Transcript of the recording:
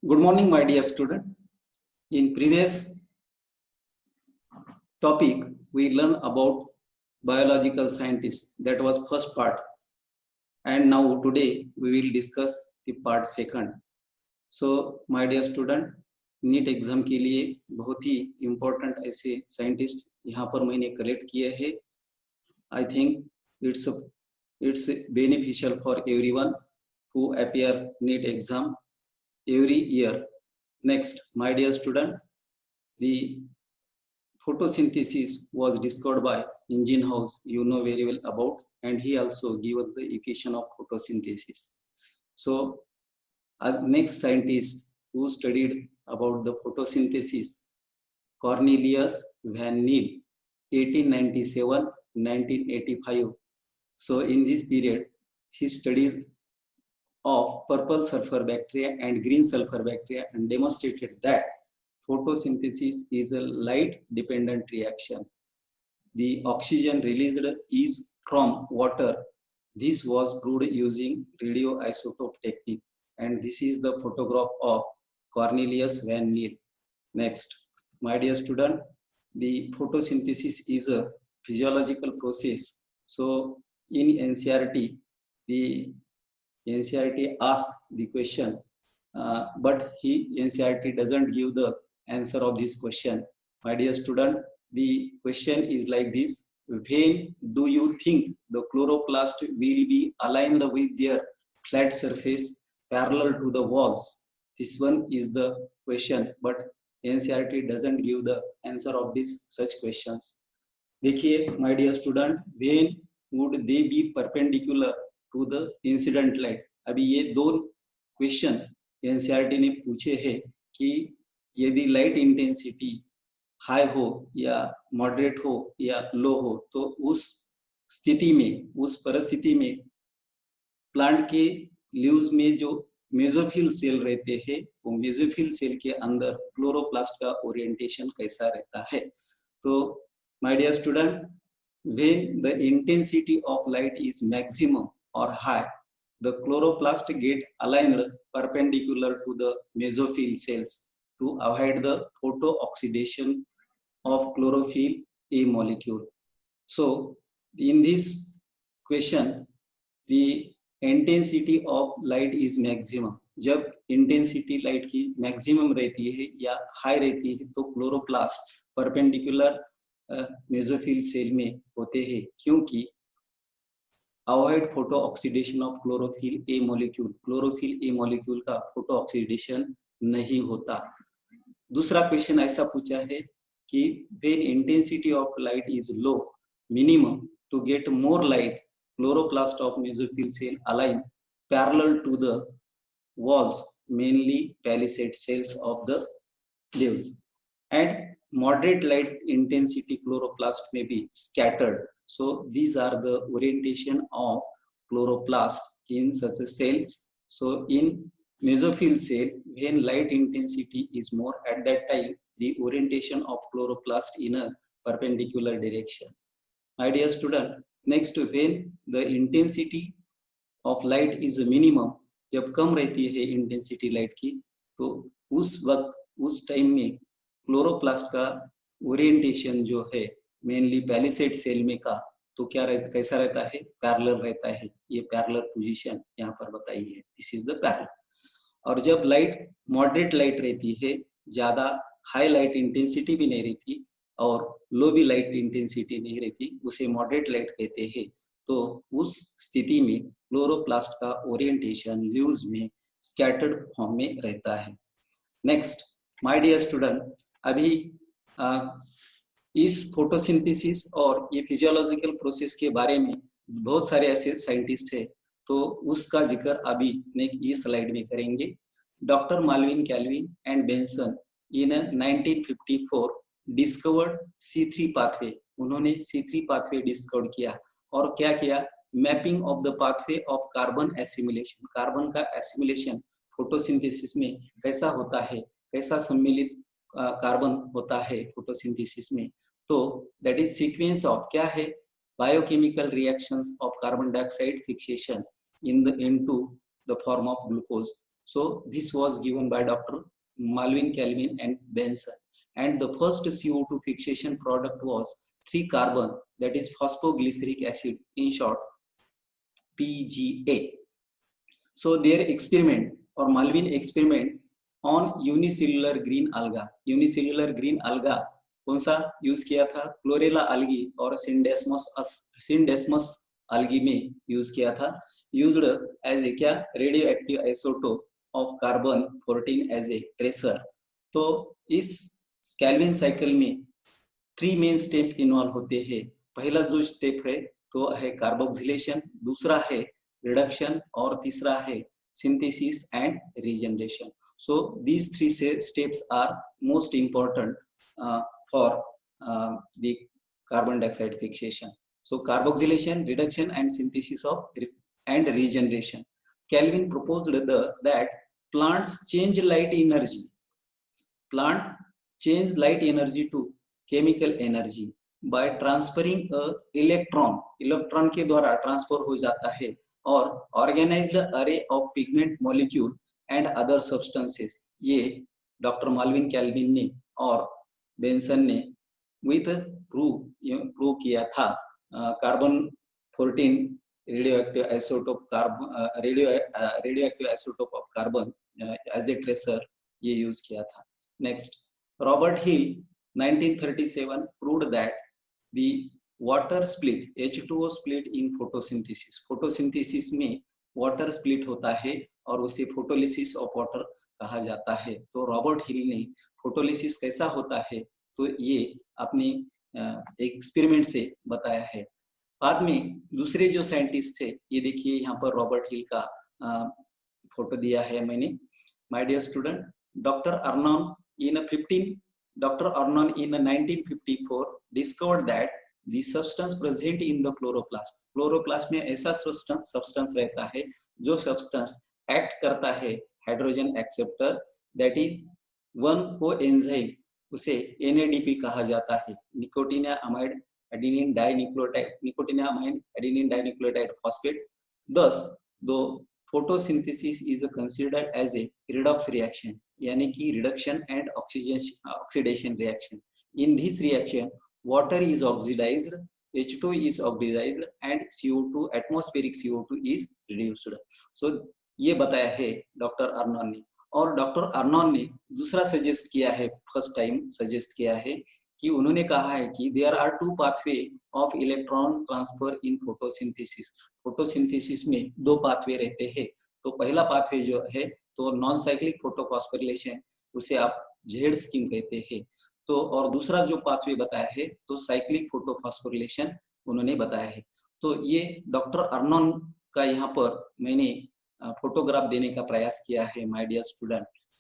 Good morning, my dear student. In previous topic, we learned about biological scientists. That was first part. And now today we will discuss the part second. So, my dear student, NEET exam के लिए बहुत ही important ऐसे scientist यहाँ पर मैंने collect किए हैं. I think it's beneficial for everyone who appear NEET exam every year. Next, my dear student, the photosynthesis was discovered by Ingenhousz, you know very well about, and he also gave us the equation of photosynthesis. So, next scientist who studied about the photosynthesis, Cornelius van Neel, 1897-1985. So, in this period, he studies of purple sulfur bacteria and green sulfur bacteria and demonstrated that photosynthesis is a light dependent reaction. The oxygen released is from water. This was proved using radioisotope technique, and this is the photograph of Cornelius van Neel. Next, my dear student, the photosynthesis is a physiological process. So in NCERT, the NCERT asks the question, but NCERT doesn't give the answer of this question. My dear student, the question is like this: when do you think the chloroplast will be aligned with their flat surface parallel to the walls? This one is the question, but NCERT doesn't give the answer of this such questions. देखिए, my dear student, when would they be perpendicular to the incident light? अभी ये दो question NCERT ने पूछे हैं कि यदि light intensity high हो या मॉडरेट हो या लो हो, तो उस स्थिति में, उस परिस्थिति में प्लांट के लीव्स में जो मेसोफिल सेल रहते हैं, वो मेसोफिल सेल के अंदर क्लोरोप्लास्ट का ओरिएंटेशन कैसा रहता है. तो my dear student, when the intensity of light is maximum or high, the chloroplast get aligned perpendicular to the mesophyll cells to avoid the photo-oxidation of chlorophyll A molecule. So, in this question, the intensity of light is maximum. जब intensity light की maximum रहती है या high रहती है, तो chloroplast perpendicular mesophyll cell में होते हैं, क्योंकि avoid photo oxidation of chlorophyll A molecule, chlorophyll A molecule का फोटो ऑक्सीडेशन नहीं होता. दूसरा क्वेश्चन ऐसा पूछा है कि when intensity of light is low minimum to get more light, chloroplast of mesophyll cell align parallel to the walls, mainly palisade cells of the leaves, and moderate light intensity chloroplast may be scattered. So these are the orientation of chloroplast in such a cells. So in mesophyll cell, when light intensity is more, at that time the orientation of chloroplast in a perpendicular direction. My dear student, next, when the intensity of light is a minimum, जब कम रहती है intensity light की, तो उस वक्त, उस time में chloroplast का ओरिएंटेशन जो है मेनली पैलिसेड सेल में का, तो क्या रहता, कैसा रहता है, पैरेलल रहता है. ये पैरेलल पोजीशन यहाँ पर बताई है, दिस इज द पैरेलल. और जब लाइट मॉडरेट लाइट रहती है, ज्यादा हाई लाइट इंटेंसिटी भी नहीं रहती और लो भी लाइट इंटेंसिटी नहीं रहती, उसे मॉडरेट लाइट कहते हैं. तो उस स्थिति में क्लोरोप्लास्ट का ओरिएंटेशन लीव्स में स्कैटर्ड फॉर्म में रहता है. नेक्स्ट, माय डियर स्टूडेंट, अभी इस फोटोसिंथेसिस और ये फिजियोलॉजिकल प्रोसेस के बारे में बहुत सारे ऐसे साइंटिस्ट हैं, तो उसका जिक्र अभी इस स्लाइड में करेंगे. Doctor Melvin Calvin and Benson in 1954 discovered C3 pathway. उन्होंने C3 पाथवे डिस्कवर किया और क्या किया, mapping of the pathway of carbon assimilation. Carbon का एसिमिलेशन फोटोसिंथेसिस में कैसा होता है, कैसा सम्मिलित कार्बन होता है फोटोसिंथेसिस में. तो दैट इज सीक्वेंस ऑफ क्या है, biochemical reactions of carbon dioxide fixation in the into the form of glucose. So this was given by Dr. Malvin Calvin and Benson. And the first CO2 fixation product was 3-carbon, that is phosphoglyceric acid, in short PGA. So their experiment or Malvin experiment on unicellular green alga. Unicellular green alga कौन सा use किया था? Chlorella algae और सिंडेस्मस algae में use किया था. Used as a क्या? Radioactive isotope of carbon 14 as a tracer. तो इस कैल्विन साइकिल में 3 मेन स्टेप इन्वॉल्व होते हैं. पहला जो स्टेप है तो है कार्बोक्सिलेशन, दूसरा है रिडक्शन और तीसरा है synthesis and regeneration. So these 3 steps are most important for the carbon dioxide fixation. So carboxylation, reduction and synthesis of and regeneration. Calvin proposed that plants change light energy. Plant change light energy to chemical energy by transferring a electron. Electron के द्वारा transfer हो जाता है और organized array of pigment molecule and other substances. ये doctor Melvin Calvin ने और Benson ने विथ प्रूव किया था. Carbon 14 radioactive isotope of carbon as a tracer ये यूज किया था. Next, Robert Hill 1937 proved that the water split, H2O split in photosynthesis. photosynthesis में water split होता है और उसे photolysis of water कहा जाता है. तो रॉबर्ट हिल ने photolysis कैसा होता है तो ये अपने एक्सपेरिमेंट से बताया है. बाद में दूसरे जो साइंटिस्ट थे, ये देखिए यहाँ पर रॉबर्ट हिल का फोटो दिया है मैंने. My dear student, doctor Arnon in 1954 discovered that the substance present in the chloroplast. Chloroplast में ऐसा सब्सटेंस रहता है जो सब्सटेंस एक्ट करता है hydrogen acceptor, that is one coenzyme, उसे NADP कहा जाता है. Nicotinamide adenine dinucleotide phosphate. Thus, the photosynthesis is considered as a redox reaction, यानी कि reduction and oxidation reaction. In this reaction, water is oxidized, H2 is oxidized and CO2, atmospheric CO2 is reduced. So ये बताया है doctor Arnon ने. और doctor Arnon ने दूसरा suggest किया है, फर्स्ट टाइम सजेस्ट किया है कि उन्होंने कहा है कि there are 2 pathway of electron transfer in photosynthesis. Photosynthesis में 2 पाथवे रहते हैं. तो पहला पाथवे जो है तो नॉन साइक्लिक फोटोफॉस्फोरिलेशन, उसे आप जेड स्कीम कहते हैं. तो और दूसरा जो पाथवे बताया है तो साइक्लिक फोटोफॉस्फोरिलेशन उन्होंने बताया है. तो ये डॉक्टर अर्नॉन का यहाँ पर मैंने फोटोग्राफ देने का प्रयास किया है माय डियर स्टूडेंट.